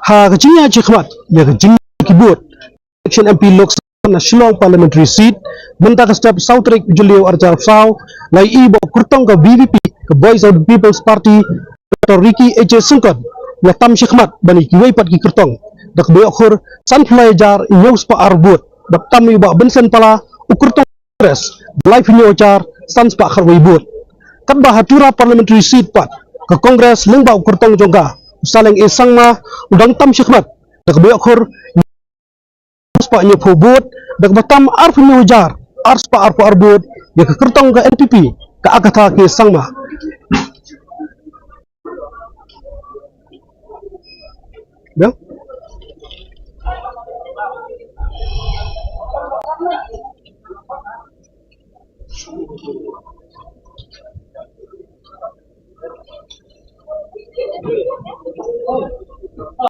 Ha kejinya Chikmat ya kejinya kibut election MP Lok Sabha Shillong parliamentary seat benta ka step Southrik Julio Arjar Sao lai ibo kurtong ka BVP ka Voice of the People's Party Dr. Ricky H. Sungkot ya tam Chikmat bani kiwai pat ki kurtong dak beokhur sunfly jar inyos pa arbut dak tam iba bensen pala ukurtong press live nyo jar sans pa kharwai but kan bahatura parliamentary seat pat ke kongres lengba ukurtong jongga saleng isang ma udang tam Chikmat dak beokhur pa nyo phobot dak batam arf nyo jar ars pa arfu arbut ya ke kurtong ka NPP ka akatha ke sangma ya